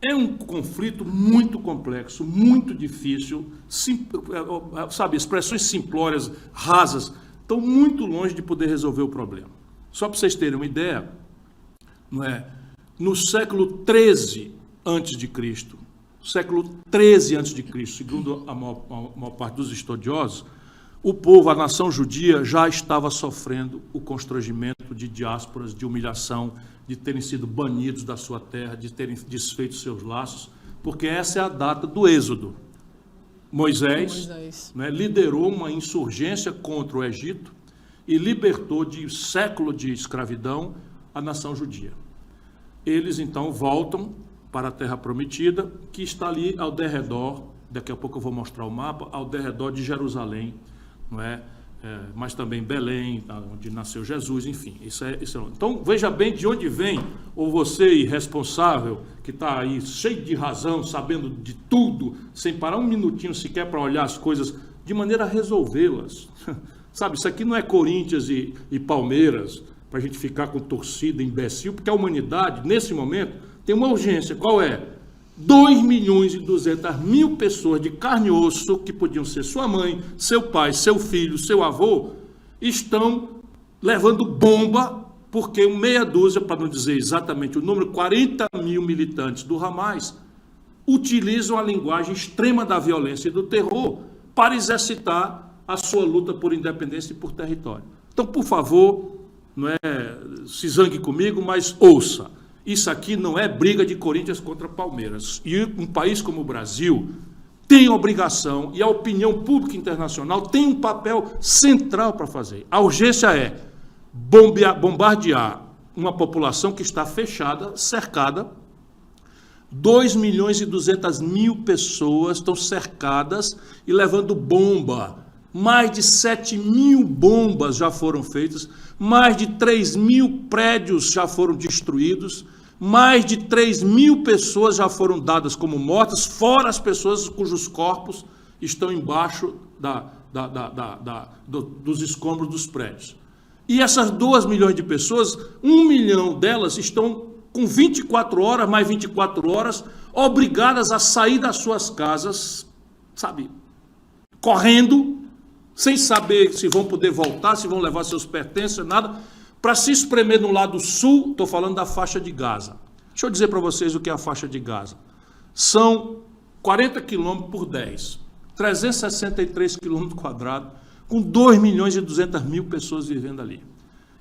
É um conflito muito complexo, muito difícil, sabe, expressões simplórias, rasas, estão muito longe de poder resolver o problema. Só para vocês terem uma ideia, não é? No século XIII a.C., século XIII a.C., segundo a maior parte dos estudiosos, o povo, a nação judia, já estava sofrendo o constrangimento de diásporas, de humilhação, de terem sido banidos da sua terra, de terem desfeito seus laços, porque essa é a data do Êxodo. Moisés. Né, liderou uma insurgência contra o Egito e libertou de século de escravidão a nação judia. Eles, então, voltam para a Terra Prometida, que está ali ao derredor, daqui a pouco eu vou mostrar o mapa, ao derredor de Jerusalém, não é? Mas também Belém, onde nasceu Jesus, enfim. Isso é. Então, veja bem de onde vem, ou você, irresponsável, que está aí cheio de razão, sabendo de tudo, sem parar um minutinho sequer para olhar as coisas, de maneira a resolvê-las. Sabe, isso aqui não é Corinthians e Palmeiras, para a gente ficar com torcida imbecil, porque a humanidade, nesse momento, tem uma urgência. Qual é? 2.200.000 pessoas de carne e osso, que podiam ser sua mãe, seu pai, seu filho, seu avô, estão levando bomba, porque meia dúzia, para não dizer exatamente o número, 40.000 militantes do Hamas utilizam a linguagem extrema da violência e do terror para exercitar a sua luta por independência e por território. Então, por favor, não é, se zangue comigo, mas ouça. Isso aqui não é briga de Corinthians contra Palmeiras. E um país como o Brasil tem obrigação, e a opinião pública internacional tem um papel central para fazer. A urgência é bombardear uma população que está fechada, cercada. 2.200.000 pessoas estão cercadas e levando bomba. Mais de 7.000 bombas já foram feitas, mais de 3.000 prédios já foram destruídos, mais de 3.000 pessoas já foram dadas como mortas, fora as pessoas cujos corpos estão embaixo dos escombros dos prédios. E essas 2 milhões de pessoas, 1 milhão delas estão com 24 horas, mais 24 horas, obrigadas a sair das suas casas, sabe, correndo, sem saber se vão poder voltar, se vão levar seus pertences, nada, para se espremer no lado sul. Estou falando da faixa de Gaza. Deixa eu dizer para vocês o que é a faixa de Gaza. São 40 quilômetros por 10, 363 quilômetros quadrados, com 2.200.000 pessoas vivendo ali.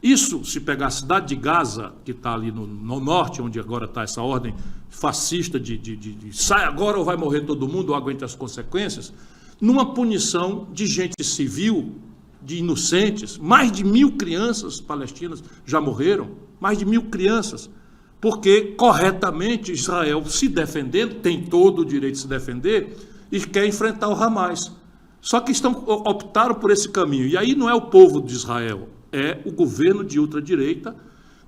Isso, se pegar a cidade de Gaza, que está ali no norte, onde agora está essa ordem fascista de sai agora ou vai morrer todo mundo, ou aguente as consequências, numa punição de gente civil, de inocentes, mais de 1.000 crianças palestinas já morreram, mais de 1.000 crianças, porque corretamente Israel, se defendendo, tem todo o direito de se defender, e quer enfrentar o Hamas. Só que optaram por esse caminho, e aí não é o povo de Israel, é o governo de ultradireita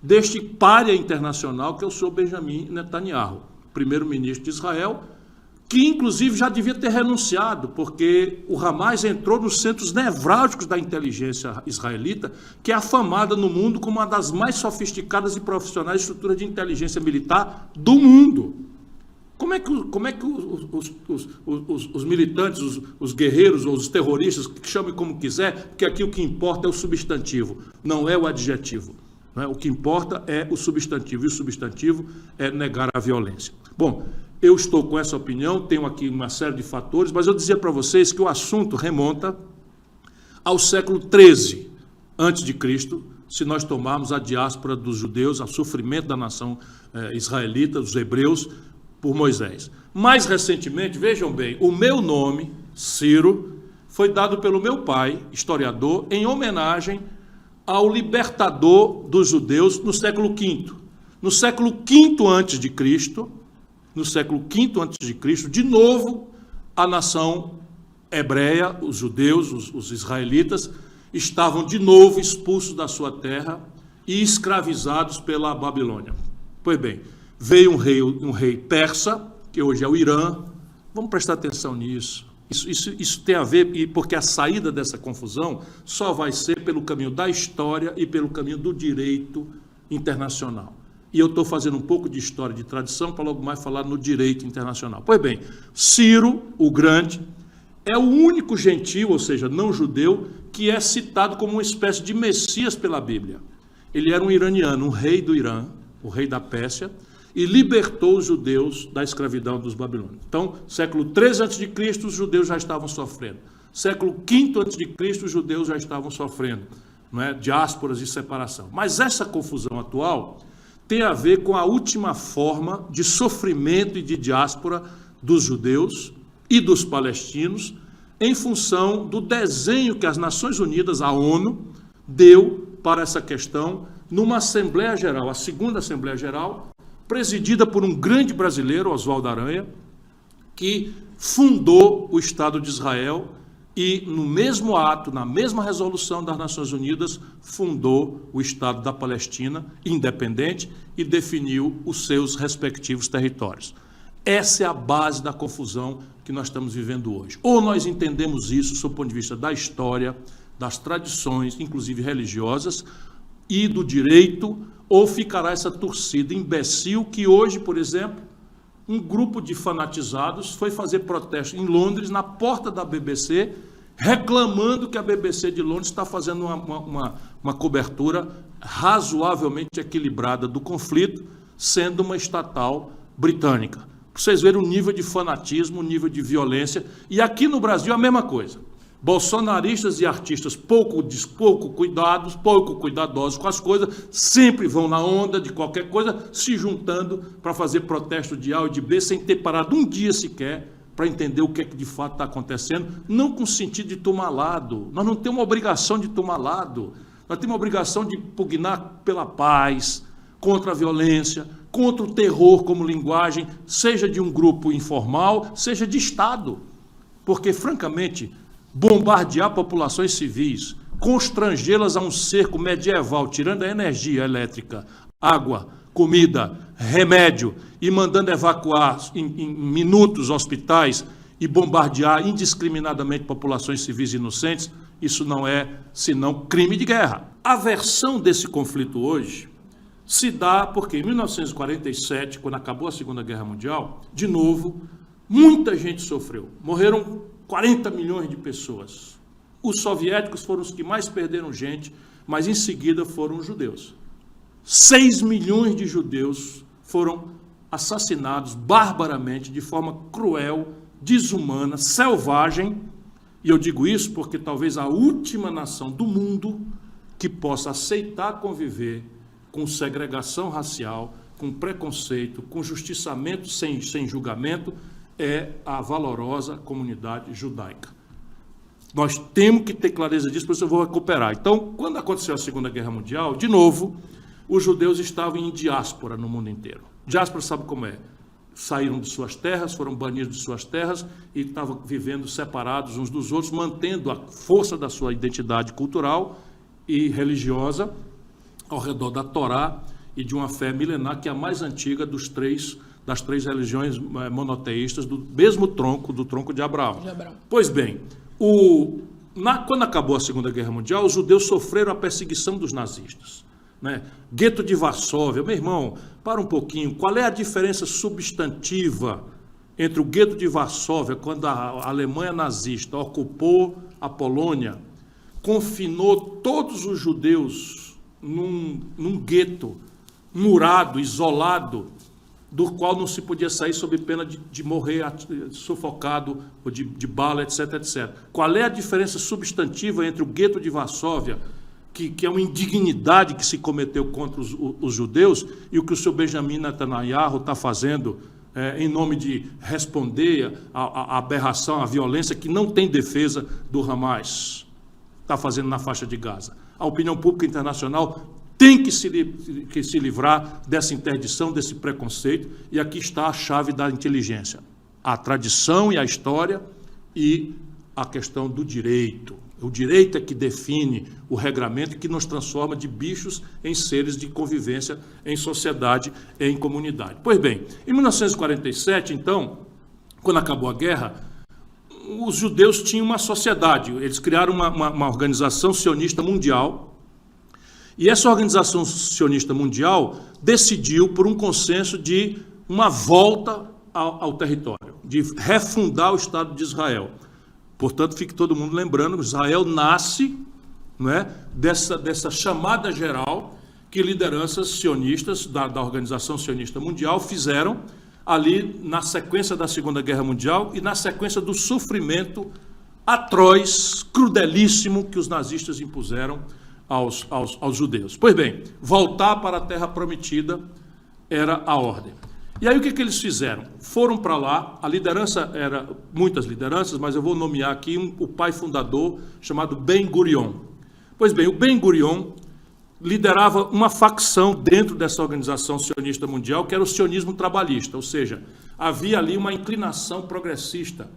deste pária internacional que é o senhor Benjamin Netanyahu, primeiro-ministro de Israel, que inclusive já devia ter renunciado, porque o Hamas entrou nos centros nevrálgicos da inteligência israelita, que é afamada no mundo como uma das mais sofisticadas e profissionais estruturas de inteligência militar do mundo. Como é que os militantes, os guerreiros ou os terroristas, que chamem como quiser, porque aqui o que importa é o substantivo, não é o adjetivo. Não é? O que importa é o substantivo, e o substantivo é negar a violência. Bom, eu estou com essa opinião, tenho aqui uma série de fatores, mas eu dizia para vocês que o assunto remonta ao século XIII a.C., se nós tomarmos a diáspora dos judeus, o sofrimento da nação israelita, dos hebreus, por Moisés. Mais recentemente, vejam bem, o meu nome, Ciro, foi dado pelo meu pai, historiador, em homenagem ao libertador dos judeus no século V. No século V a.C., no século V a.C., de novo, a nação hebreia, os judeus, os israelitas, estavam de novo expulsos da sua terra e escravizados pela Babilônia. Pois bem, veio um rei persa, que hoje é o Irã. Vamos prestar atenção nisso. Isso tem a ver, porque a saída dessa confusão só vai ser pelo caminho da história e pelo caminho do direito internacional. E eu estou fazendo um pouco de história de tradição para logo mais falar no direito internacional. Pois bem, Ciro, o Grande, é o único gentio, ou seja, não judeu, que é citado como uma espécie de Messias pela Bíblia. Ele era um iraniano, um rei do Irã, o rei da Pérsia, e libertou os judeus da escravidão dos babilônios. Então, século 3 a.C., os judeus já estavam sofrendo. Século V a.C., os judeus já estavam sofrendo, não é? Diásporas e separação. Mas essa confusão atual tem a ver com a última forma de sofrimento e de diáspora dos judeus e dos palestinos, em função do desenho que as Nações Unidas, a ONU, deu para essa questão numa Assembleia Geral, a segunda Assembleia Geral, presidida por um grande brasileiro, Oswaldo Aranha, que fundou o Estado de Israel e, no mesmo ato, na mesma resolução das Nações Unidas, fundou o Estado da Palestina, independente, e definiu os seus respectivos territórios. Essa é a base da confusão que nós estamos vivendo hoje. Ou nós entendemos isso sob o ponto de vista da história, das tradições, inclusive religiosas, e do direito, ou ficará essa torcida imbecil que hoje, por exemplo, um grupo de fanatizados foi fazer protesto em Londres, na porta da BBC, reclamando que a BBC de Londres está fazendo uma cobertura razoavelmente equilibrada do conflito, sendo uma estatal britânica. Para vocês verem o nível de fanatismo, o nível de violência. E aqui no Brasil a mesma coisa. Bolsonaristas e artistas pouco cuidadosos com as coisas, sempre vão na onda de qualquer coisa, se juntando para fazer protesto de A e de B, sem ter parado um dia sequer para entender o que é que de fato está acontecendo, não com sentido de tomar lado. Nós não temos uma obrigação de tomar lado, nós temos uma obrigação de pugnar pela paz, contra a violência, contra o terror como linguagem, seja de um grupo informal, seja de Estado. Porque, francamente, bombardear populações civis, constrangê-las a um cerco medieval, tirando a energia elétrica, água, comida, remédio, e mandando evacuar em minutos hospitais e bombardear indiscriminadamente populações civis inocentes, isso não é senão crime de guerra. A versão desse conflito hoje se dá porque em 1947, quando acabou a Segunda Guerra Mundial, de novo, muita gente sofreu. Morreram 40 milhões de pessoas. Os soviéticos foram os que mais perderam gente, mas em seguida foram os judeus. 6 milhões de judeus foram assassinados barbaramente, de forma cruel, desumana, selvagem. E eu digo isso porque talvez a última nação do mundo que possa aceitar conviver com segregação racial, com preconceito, com justiçamento sem julgamento, é a valorosa comunidade judaica. Nós temos que ter clareza disso, por isso eu vou recuperar. Então, quando aconteceu a Segunda Guerra Mundial, de novo, os judeus estavam em diáspora no mundo inteiro. Diáspora sabe como é? Saíram de suas terras, foram banidos de suas terras e estavam vivendo separados uns dos outros, mantendo a força da sua identidade cultural e religiosa ao redor da Torá e de uma fé milenar que é a mais antiga das três religiões monoteístas do mesmo tronco, do tronco de Abraão. Pois bem, quando acabou a Segunda Guerra Mundial, os judeus sofreram a perseguição dos nazistas. Né? Gueto de Varsóvia, meu irmão, para um pouquinho, qual é a diferença substantiva entre o gueto de Varsóvia, quando a Alemanha nazista ocupou a Polônia, confinou todos os judeus num gueto murado, isolado, do qual não se podia sair sob pena de morrer sufocado, ou de bala, etc, etc. Qual é a diferença substantiva entre o gueto de Varsóvia, que é uma indignidade que se cometeu contra os judeus, e o que o seu Benjamin Netanyahu está fazendo em nome de responder à aberração, à violência que não tem defesa do Hamas, está fazendo na faixa de Gaza? A opinião pública internacional tem que se livrar dessa interdição, desse preconceito, e aqui está a chave da inteligência. A tradição e a história e a questão do direito. O direito é que define o regramento que nos transforma de bichos em seres de convivência em sociedade e em comunidade. Pois bem, em 1947, então, quando acabou a guerra, os judeus tinham uma sociedade, eles criaram uma organização sionista mundial, E essa Organização Sionista Mundial decidiu por um consenso de uma volta ao território, de refundar o Estado de Israel. Portanto, fique todo mundo lembrando que Israel nasce, não é, dessa chamada geral que lideranças sionistas da Organização Sionista Mundial fizeram ali na sequência da Segunda Guerra Mundial e na sequência do sofrimento atroz, crudelíssimo que os nazistas impuseram aos judeus. Pois bem, voltar para a Terra Prometida era a ordem. E aí o que eles fizeram? Foram para lá, a liderança era, muitas lideranças, mas eu vou nomear aqui o pai fundador chamado Ben-Gurion. Pois bem, o Ben-Gurion liderava uma facção dentro dessa Organização Sionista Mundial, que era o sionismo trabalhista, ou seja, havia ali uma inclinação progressista,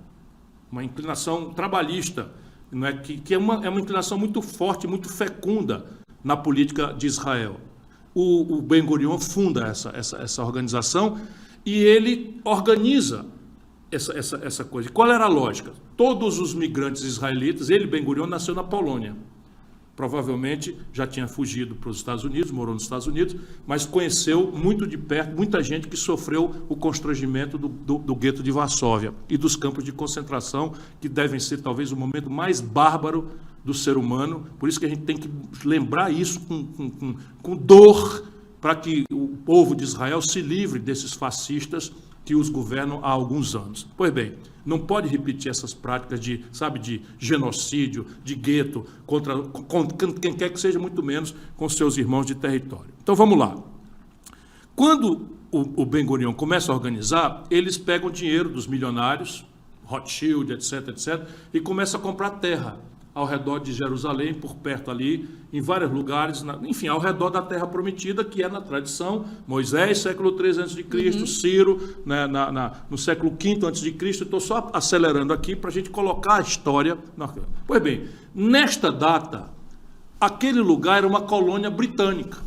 uma inclinação trabalhista, não é? que é uma inclinação muito forte, muito fecunda na política de Israel. O Ben-Gurion funda essa organização e ele organiza essa coisa. E qual era a lógica? Todos os migrantes israelitas, ele, Ben-Gurion, nasceu na Polônia. Provavelmente já tinha fugido para os Estados Unidos, morou nos Estados Unidos, mas conheceu muito de perto muita gente que sofreu o constrangimento do gueto de Varsóvia e dos campos de concentração, que devem ser talvez o momento mais bárbaro do ser humano. Por isso que a gente tem que lembrar isso com dor, para que o povo de Israel se livre desses fascistas que os governam há alguns anos. Pois bem, não pode repetir essas práticas de genocídio, de gueto, contra quem quer que seja, muito menos com seus irmãos de território. Então vamos lá. Quando o Ben-Gurion começa a organizar, eles pegam dinheiro dos milionários, Rothschild, etc., e começam a comprar terra ao redor de Jerusalém, por perto ali, em vários lugares, enfim, ao redor da Terra Prometida, que é na tradição, Moisés, século 3 a.C., Ciro, no século V a.C., estou só acelerando aqui para a gente colocar a história. Pois bem, nesta data, aquele lugar era uma colônia britânica.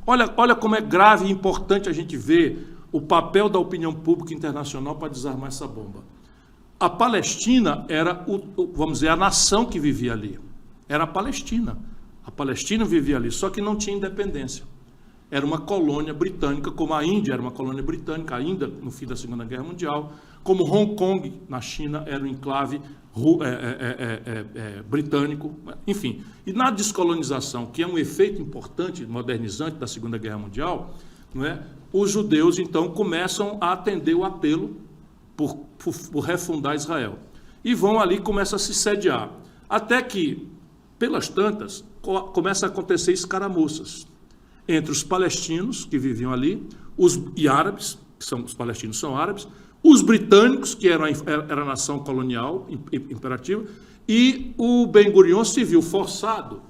Olha como é grave e importante a gente ver o papel da opinião pública internacional para desarmar essa bomba. A Palestina era, vamos dizer, a nação que vivia ali. Era a Palestina. A Palestina vivia ali, só que não tinha independência. Era uma colônia britânica, como a Índia era uma colônia britânica, ainda no fim da Segunda Guerra Mundial, como Hong Kong, na China, era um enclave britânico, enfim. E na descolonização, que é um efeito importante, modernizante da Segunda Guerra Mundial, não é? Os judeus, então, começam a atender o apelo por refundar Israel. E vão ali e começam a se sediar. Até que, pelas tantas, começa a acontecer escaramuças entre os palestinos que viviam ali, e árabes, os palestinos são árabes, os britânicos, que era a nação colonial imperativa, e o Ben-Gurion se viu forçado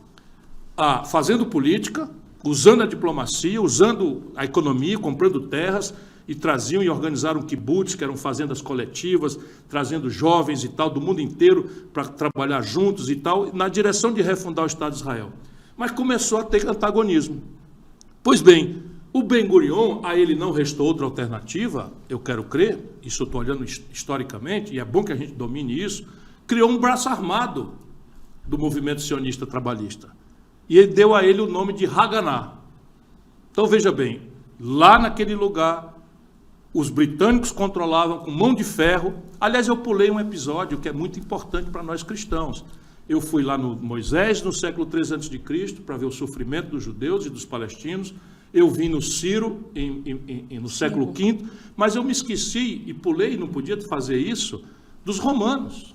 a, fazendo política, usando a diplomacia, usando a economia, comprando terras, e traziam e organizaram kibbutz, que eram fazendas coletivas, trazendo jovens e tal, do mundo inteiro, para trabalhar juntos e tal, na direção de refundar o Estado de Israel. Mas começou a ter antagonismo. Pois bem, o Ben-Gurion, a ele não restou outra alternativa, eu quero crer, isso eu estou olhando historicamente, e é bom que a gente domine isso, criou um braço armado do movimento sionista trabalhista. E ele deu a ele o nome de Haganah. Então, veja bem, lá naquele lugar, os britânicos controlavam com mão de ferro. Aliás, eu pulei um episódio que é muito importante para nós cristãos. Eu fui lá no Moisés, no século 3 a.C., para ver o sofrimento dos judeus e dos palestinos. Eu vim no Ciro, no século V, mas eu me esqueci e pulei, não podia fazer isso, dos romanos.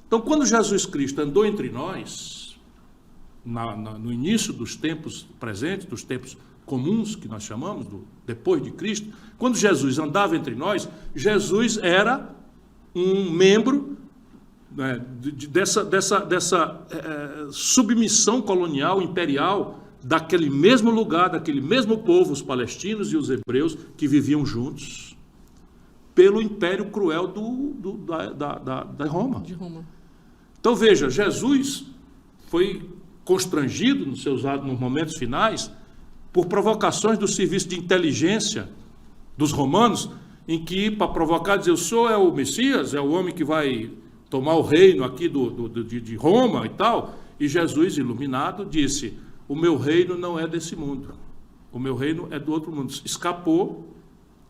Então, quando Jesus Cristo andou entre nós, no início dos tempos presentes, dos tempos comuns, que nós chamamos, depois de Cristo, quando Jesus andava entre nós, Jesus era um membro, né, dessa submissão colonial, imperial, daquele mesmo lugar, daquele mesmo povo, os palestinos e os hebreus, que viviam juntos, pelo império cruel da Roma. De Roma. Então veja, Jesus foi constrangido nos momentos finais, por provocações do serviço de inteligência dos romanos, em que, para provocar, dizer, o senhor é o Messias, é o homem que vai tomar o reino aqui de Roma e tal, e Jesus, iluminado, disse, o meu reino não é desse mundo. O meu reino é do outro mundo. Escapou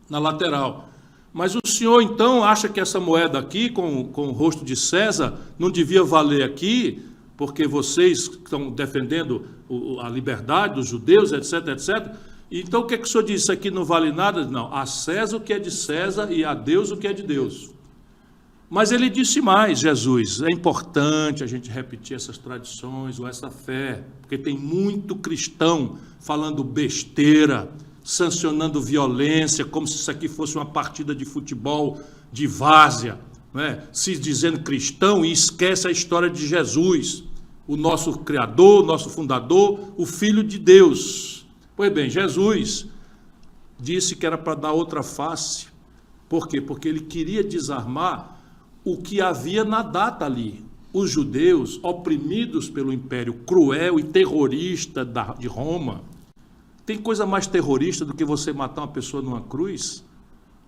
na lateral. Mas o senhor, então, acha que essa moeda aqui, com o rosto de César, não devia valer aqui, porque vocês estão defendendo a liberdade dos judeus, etc, etc. Então, o que é que o senhor diz? Isso aqui não vale nada? Não, a César o que é de César e a Deus o que é de Deus. Mas ele disse mais, Jesus, é importante a gente repetir essas tradições ou essa fé, porque tem muito cristão falando besteira, sancionando violência, como se isso aqui fosse uma partida de futebol de várzea, não é? Se dizendo cristão e esquece a história de Jesus, o nosso Criador, o nosso fundador, o Filho de Deus. Pois bem, Jesus disse que era para dar outra face. Por quê? Porque ele queria desarmar o que havia na data ali. Os judeus, oprimidos pelo império cruel e terrorista de Roma. Tem coisa mais terrorista do que você matar uma pessoa numa cruz?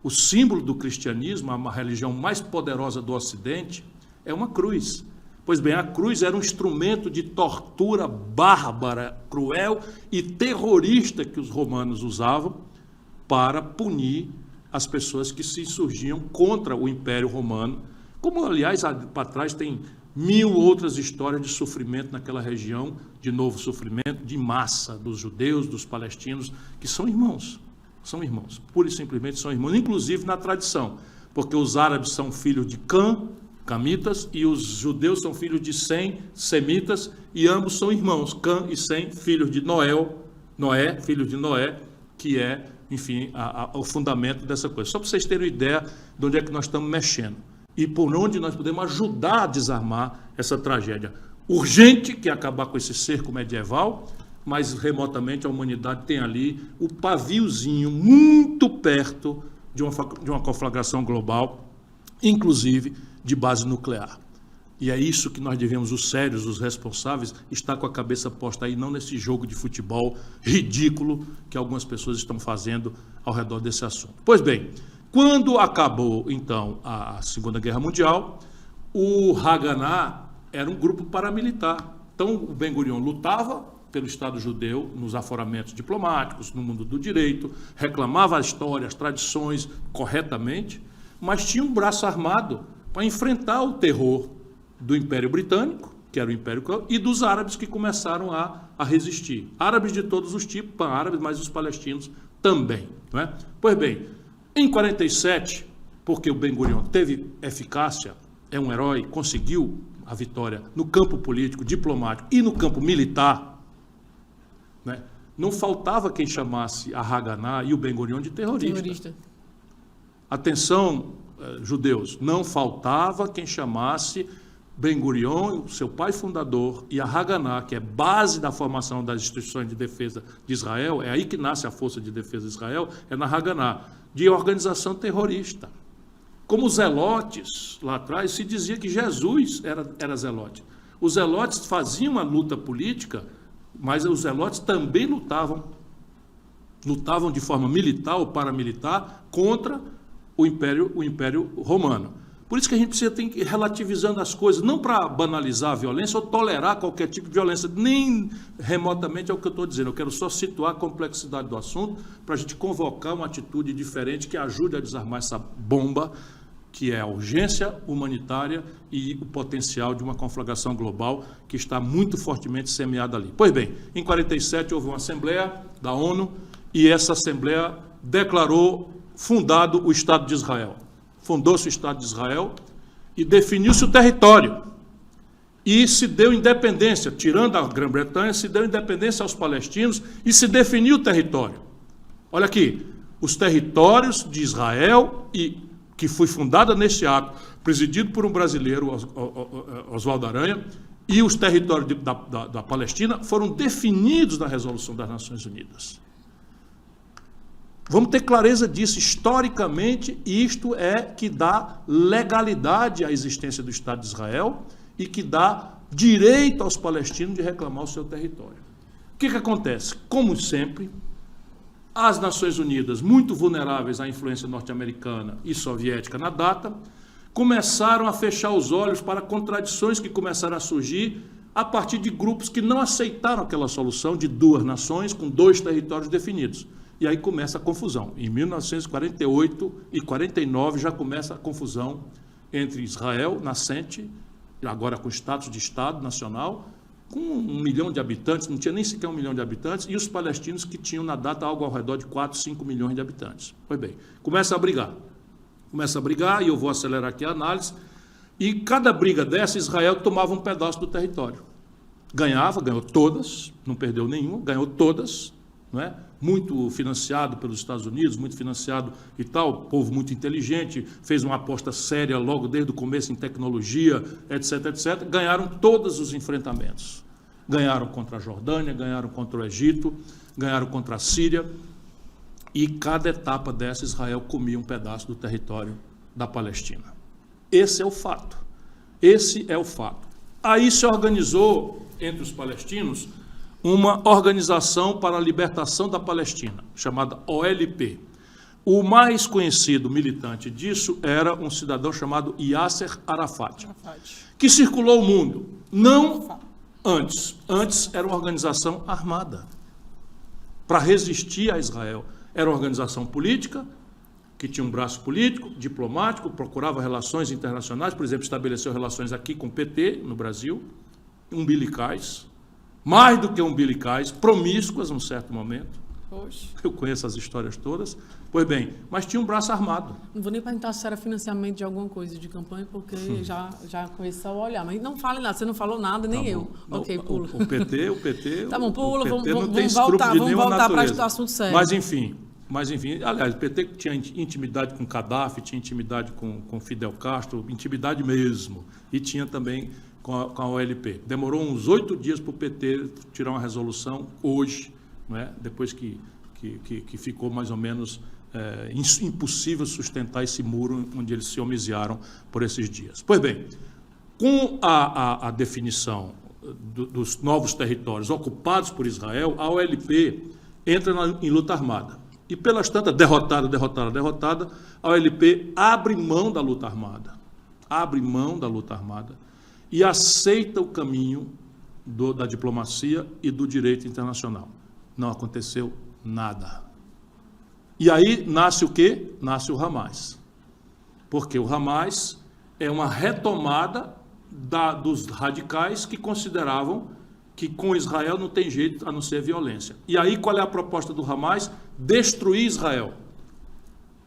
O símbolo do cristianismo, a religião mais poderosa do Ocidente, é uma cruz. Pois bem, a cruz era um instrumento de tortura bárbara, cruel e terrorista que os romanos usavam para punir as pessoas que se insurgiam contra o Império Romano. Como, aliás, para trás tem 1000 outras histórias de sofrimento naquela região, de novo sofrimento, de massa dos judeus, dos palestinos, que são irmãos, pura e simplesmente são irmãos, inclusive na tradição, porque os árabes são filhos de Cã, camitas, e os judeus são filhos de Sem, semitas, e ambos são irmãos, Cã e Sem, filhos de Noé, filhos de Noé, que é, enfim, o fundamento dessa coisa. Só para vocês terem uma ideia de onde é que nós estamos mexendo e por onde nós podemos ajudar a desarmar essa tragédia urgente, que é acabar com esse cerco medieval, mas remotamente a humanidade tem ali o paviozinho muito perto de uma conflagração global, inclusive de base nuclear. E é isso que nós devemos, os sérios, os responsáveis, estar com a cabeça posta aí, não nesse jogo de futebol ridículo que algumas pessoas estão fazendo ao redor desse assunto. Pois bem, quando acabou, então, a Segunda Guerra Mundial, o Haganah era um grupo paramilitar. Então, o Ben-Gurion lutava pelo Estado judeu nos aforamentos diplomáticos, no mundo do direito, reclamava a história, as tradições corretamente, mas tinha um braço armado para enfrentar o terror do Império Britânico, que era o Império Cruel, e dos árabes que começaram a resistir. Árabes de todos os tipos, pan-árabes, mas os palestinos também. Não é? Pois bem, em 47, porque o Ben-Gurion teve eficácia, é um herói, conseguiu a vitória no campo político, diplomático e no campo militar, né? Não faltava quem chamasse a Haganah e o Ben-Gurion de terrorista. Atenção, judeus, não faltava quem chamasse Ben-Gurion, seu pai fundador, e a Haganah, que é base da formação das instituições de defesa de Israel, é aí que nasce a Força de Defesa de Israel, é na Haganah, de organização terrorista. Como os zelotes, lá atrás, se dizia que Jesus era zelote. Os zelotes faziam uma luta política, mas os zelotes também lutavam de forma militar ou paramilitar contra o Império Romano. Por isso que a gente precisa ter que ir relativizando as coisas, não para banalizar a violência ou tolerar qualquer tipo de violência, nem remotamente é o que eu estou dizendo. Eu quero só situar a complexidade do assunto para a gente convocar uma atitude diferente que ajude a desarmar essa bomba, que é a urgência humanitária e o potencial de uma conflagração global que está muito fortemente semeada ali. Pois bem, em 47 houve uma Assembleia da ONU e essa Assembleia declarou fundado o Estado de Israel. Fundou-se o Estado de Israel e definiu-se o território. E se deu independência, tirando a Grã-Bretanha, se deu independência aos palestinos e se definiu o território. Olha aqui, os territórios de Israel, que foi fundada nesse ato, presidido por um brasileiro, Oswaldo Aranha, e os territórios da Palestina foram definidos na Resolução das Nações Unidas. Vamos ter clareza disso. Historicamente, isto é que dá legalidade à existência do Estado de Israel e que dá direito aos palestinos de reclamar o seu território. O que acontece? Como sempre, as Nações Unidas, muito vulneráveis à influência norte-americana e soviética na data, começaram a fechar os olhos para contradições que começaram a surgir a partir de grupos que não aceitaram aquela solução de duas nações com dois territórios definidos. E aí começa a confusão. Em 1948 e 49 já começa a confusão entre Israel, nascente, agora com status de Estado nacional, com 1 milhão de habitantes, não tinha nem sequer 1 milhão de habitantes, e os palestinos que tinham na data algo ao redor de 4, 5 milhões de habitantes. Pois bem, começa a brigar, e eu vou acelerar aqui a análise, e cada briga dessa, Israel tomava um pedaço do território. Ganhou todas, não perdeu nenhuma, ganhou todas, não é? Muito financiado pelos Estados Unidos, muito financiado e tal, povo muito inteligente, fez uma aposta séria logo desde o começo em tecnologia, etc, etc. Ganharam todos os enfrentamentos. Ganharam contra a Jordânia, ganharam contra o Egito, ganharam contra a Síria, e cada etapa dessa, Israel comia um pedaço do território da Palestina. Esse é o fato. Esse é o fato. Aí se organizou entre os palestinos uma organização para a libertação da Palestina, chamada OLP. O mais conhecido militante disso era um cidadão chamado Yasser Arafat, que circulou o mundo. Não antes. Antes era uma organização armada para resistir a Israel. Era uma organização política, que tinha um braço político, diplomático, procurava relações internacionais, por exemplo, estabeleceu relações aqui com o PT, no Brasil, umbilicais, mais do que umbilicais, promíscuas num certo momento. Oxe. Eu conheço as histórias todas. Pois bem, mas tinha um braço armado. Não vou nem perguntar se era financiamento de alguma coisa de campanha, porque já conheço só o olhar. Mas não fale nada, você não falou nada, nem eu. Ok, pula. O PT... Tá bom, pula, vamos voltar para o assunto sério. Mas enfim, aliás, o PT tinha intimidade com Gaddafi, tinha intimidade com Fidel Castro, intimidade mesmo, e tinha também com a OLP. Demorou uns 8 dias para o PT tirar uma resolução hoje, não é? Depois que ficou mais ou menos impossível sustentar esse muro onde eles se homiziaram por esses dias. Pois bem, com a definição dos novos territórios ocupados por Israel, a OLP entra em luta armada. E pelas tantas, derrotada, a OLP abre mão da luta armada. E aceita o caminho da diplomacia e do direito internacional. Não aconteceu nada. E aí nasce o quê? Nasce o Hamas. Porque o Hamas é uma retomada dos radicais que consideravam que com Israel não tem jeito a não ser violência. E aí qual é a proposta do Hamas? Destruir Israel.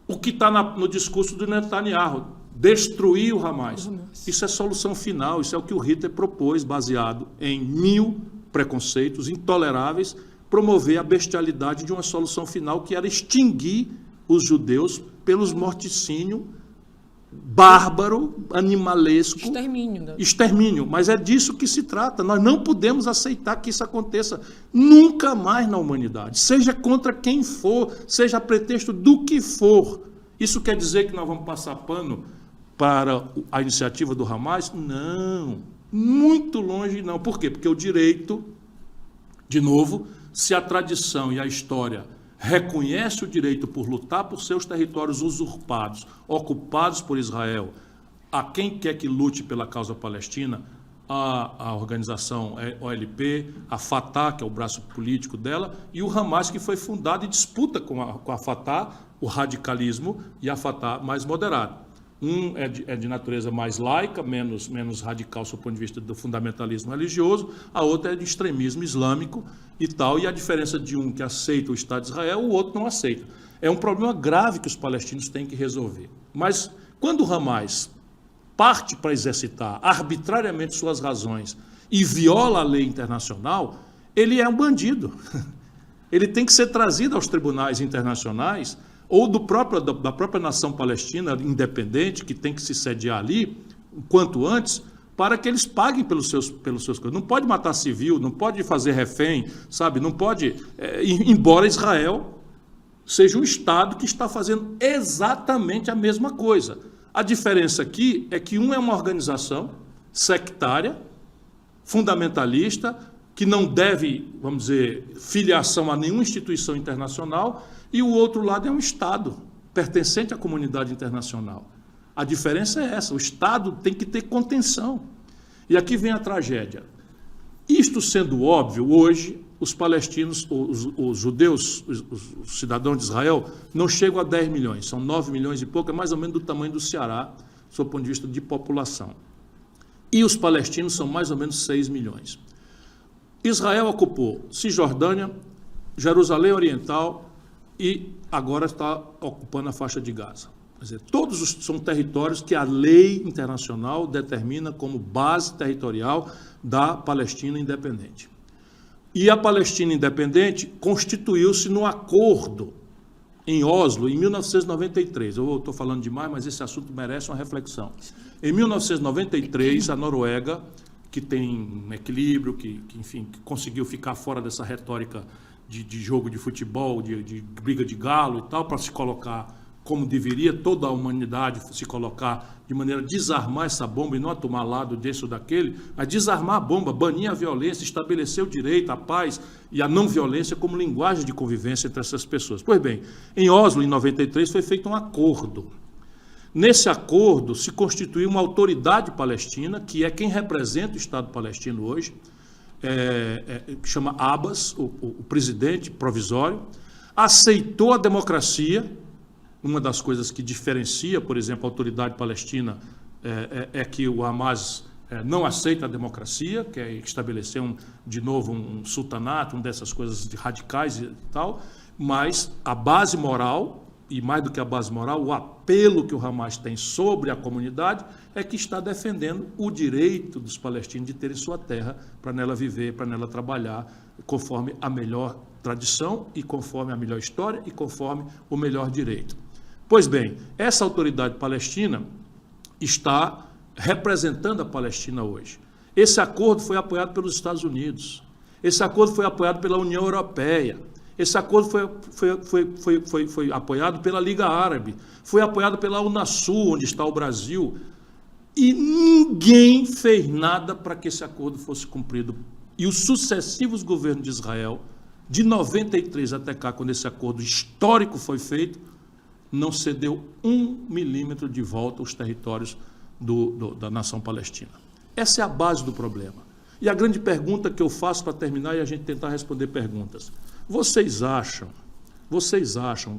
O que está no discurso do Netanyahu. Destruir o Hamas. Isso é solução final, isso é o que o Hitler propôs, baseado em 1000 preconceitos intoleráveis, promover a bestialidade de uma solução final que era extinguir os judeus pelos morticínio bárbaro, animalesco. Extermínio. Mas é disso que se trata. Nós não podemos aceitar que isso aconteça nunca mais na humanidade, seja contra quem for, seja a pretexto do que for. Isso quer dizer que nós vamos passar pano para a iniciativa do Hamas? Não, muito longe não. Por quê? Porque o direito, de novo, se a tradição e a história reconhece o direito por lutar por seus territórios usurpados, ocupados por Israel, a quem quer que lute pela causa palestina, a organização OLP, a Fatah, que é o braço político dela, e o Hamas, que foi fundado e disputa com a Fatah, o radicalismo, e a Fatah mais moderada. Um é de natureza mais laica, menos radical, do ponto de vista do fundamentalismo religioso, a outra é de extremismo islâmico e tal, e a diferença de um que aceita o Estado de Israel, o outro não aceita. É um problema grave que os palestinos têm que resolver. Mas quando o Hamas parte para exercitar arbitrariamente suas razões e viola a lei internacional, ele é um bandido. Ele tem que ser trazido aos tribunais internacionais ou da própria nação palestina independente, que tem que se sediar ali, o quanto antes, para que eles paguem pelos seus coisas. Não pode matar civil, não pode fazer refém, sabe? Não pode, embora Israel seja um Estado que está fazendo exatamente a mesma coisa. A diferença aqui é que um é uma organização sectária, fundamentalista, que não deve, vamos dizer, filiação a nenhuma instituição internacional, e o outro lado é um Estado, pertencente à comunidade internacional. A diferença é essa, o Estado tem que ter contenção. E aqui vem a tragédia. Isto sendo óbvio, hoje, os palestinos, os judeus, os cidadãos de Israel, não chegam a 10 milhões, são 9 milhões e pouco, é mais ou menos do tamanho do Ceará, sob o ponto de vista de população. E os palestinos são mais ou menos 6 milhões. Israel ocupou Cisjordânia, Jerusalém Oriental e agora está ocupando a faixa de Gaza. Quer dizer, todos são territórios que a lei internacional determina como base territorial da Palestina independente. E a Palestina independente constituiu-se no acordo em Oslo, em 1993. Eu estou falando demais, mas esse assunto merece uma reflexão. Em 1993, a Noruega, que tem um equilíbrio, enfim, que conseguiu ficar fora dessa retórica de jogo de futebol, de briga de galo e tal, para se colocar como deveria toda a humanidade se colocar de maneira a desarmar essa bomba e não a tomar lado desse ou daquele, mas desarmar a bomba, banir a violência, estabelecer o direito, a paz e a não violência como linguagem de convivência entre essas pessoas. Pois bem, em Oslo, em 93, foi feito um acordo. Nesse acordo se constituiu uma autoridade palestina, que é quem representa o Estado palestino hoje, que chama Abbas, o presidente provisório, aceitou a democracia. Uma das coisas que diferencia, por exemplo, a autoridade palestina é que o Hamas não aceita a democracia, quer estabelecer de novo um sultanato, uma dessas coisas radicais e tal, mas a base moral, e mais do que a base moral, o apelo que o Hamas tem sobre a comunidade é que está defendendo o direito dos palestinos de terem sua terra, para nela viver, para nela trabalhar, conforme a melhor tradição e conforme a melhor história e conforme o melhor direito. Pois bem, essa autoridade palestina está representando a Palestina hoje. Esse acordo foi apoiado pelos Estados Unidos, esse acordo foi apoiado pela União Europeia, esse acordo foi apoiado pela Liga Árabe, foi apoiado pela Unasul, onde está o Brasil, e ninguém fez nada para que esse acordo fosse cumprido. E os sucessivos governos de Israel, de 93 até cá, quando esse acordo histórico foi feito, não cedeu 1 milímetro de volta aos territórios da nação palestina. Essa é a base do problema. E a grande pergunta que eu faço para terminar e a gente tentar responder perguntas. Vocês acham,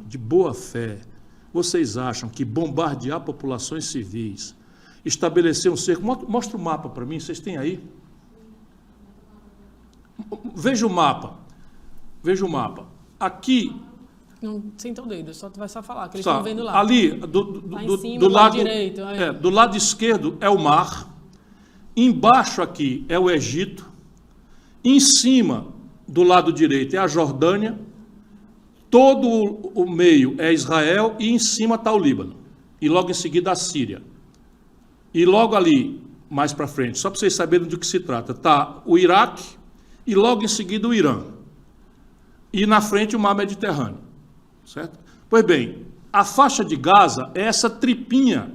de boa fé, vocês acham que bombardear populações civis, estabelecer um cerco... Mostra o mapa para mim, vocês têm aí? Veja o mapa. Aqui... Não senta o dedo, só tu vai só falar, que eles estão vendo lá. Ali, do lado direito. Do lado esquerdo é o mar, embaixo aqui é o Egito, em cima, do lado direito, é a Jordânia, todo o meio é Israel e em cima está o Líbano. E logo em seguida a Síria. E logo ali, mais para frente, só para vocês saberem do que se trata, está o Iraque e logo em seguida o Irã. E na frente o mar Mediterrâneo. Certo? Pois bem, a faixa de Gaza é essa tripinha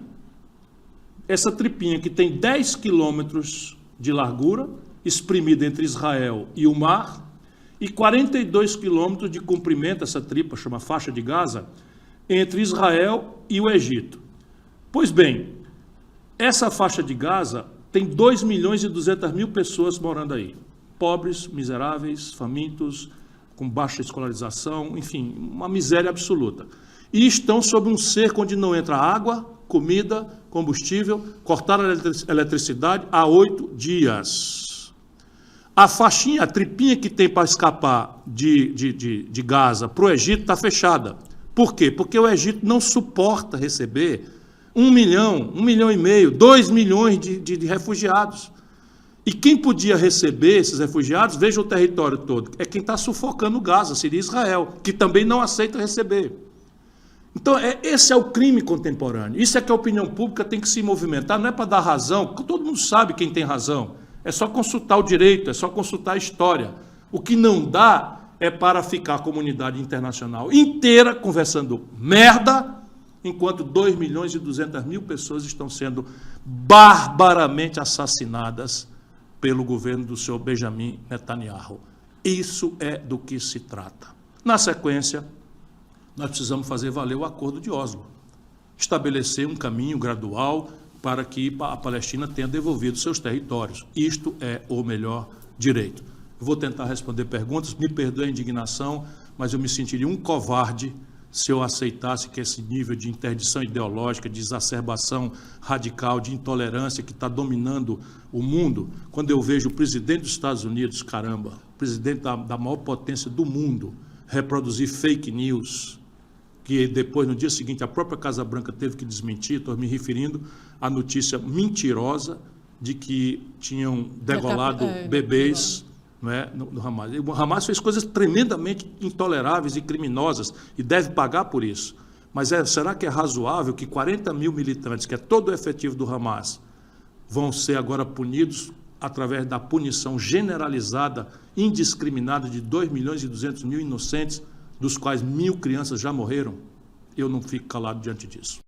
que tem 10 quilômetros de largura, exprimida entre Israel e o mar, e 42 quilômetros de comprimento, essa tripa chama faixa de Gaza, entre Israel e o Egito. Pois bem, essa faixa de Gaza tem 2 milhões e 200 mil pessoas morando aí, pobres, miseráveis, famintos, com baixa escolarização, enfim, uma miséria absoluta. E estão sob um cerco onde não entra água, comida, combustível, cortaram a eletricidade há 8 dias. A faixinha, a tripinha que tem para escapar de Gaza para o Egito está fechada. Por quê? Porque o Egito não suporta receber 1 milhão, 1 milhão e meio, 2 milhões de refugiados. E quem podia receber esses refugiados, veja o território todo, é quem está sufocando Gaza, seria Israel, que também não aceita receber. Então, esse é o crime contemporâneo. Isso é que a opinião pública tem que se movimentar, não é para dar razão, porque todo mundo sabe quem tem razão. É só consultar o direito, é só consultar a história. O que não dá é para ficar a comunidade internacional inteira conversando merda, enquanto 2 milhões e 200 mil pessoas estão sendo barbaramente assassinadas pelo governo do senhor Benjamin Netanyahu. Isso é do que se trata. Na sequência, nós precisamos fazer valer o acordo de Oslo, estabelecer um caminho gradual para que a Palestina tenha devolvido seus territórios. Isto é o melhor direito. Eu vou tentar responder perguntas, me perdoe a indignação, mas eu me sentiria um covarde se eu aceitasse que esse nível de interdição ideológica, de exacerbação radical, de intolerância que está dominando o mundo, quando eu vejo o presidente dos Estados Unidos, caramba, presidente da maior potência do mundo, reproduzir fake news, que depois, no dia seguinte, a própria Casa Branca teve que desmentir, estou me referindo à notícia mentirosa de que tinham degolado bebês, não é, no Hamas. O Hamas fez coisas tremendamente intoleráveis e criminosas e deve pagar por isso. Mas será que é razoável que 40 mil militantes, que é todo o efetivo do Hamas, vão ser agora punidos através da punição generalizada, indiscriminada de 2.200.000 inocentes, dos quais 1.000 crianças já morreram? Eu não fico calado diante disso.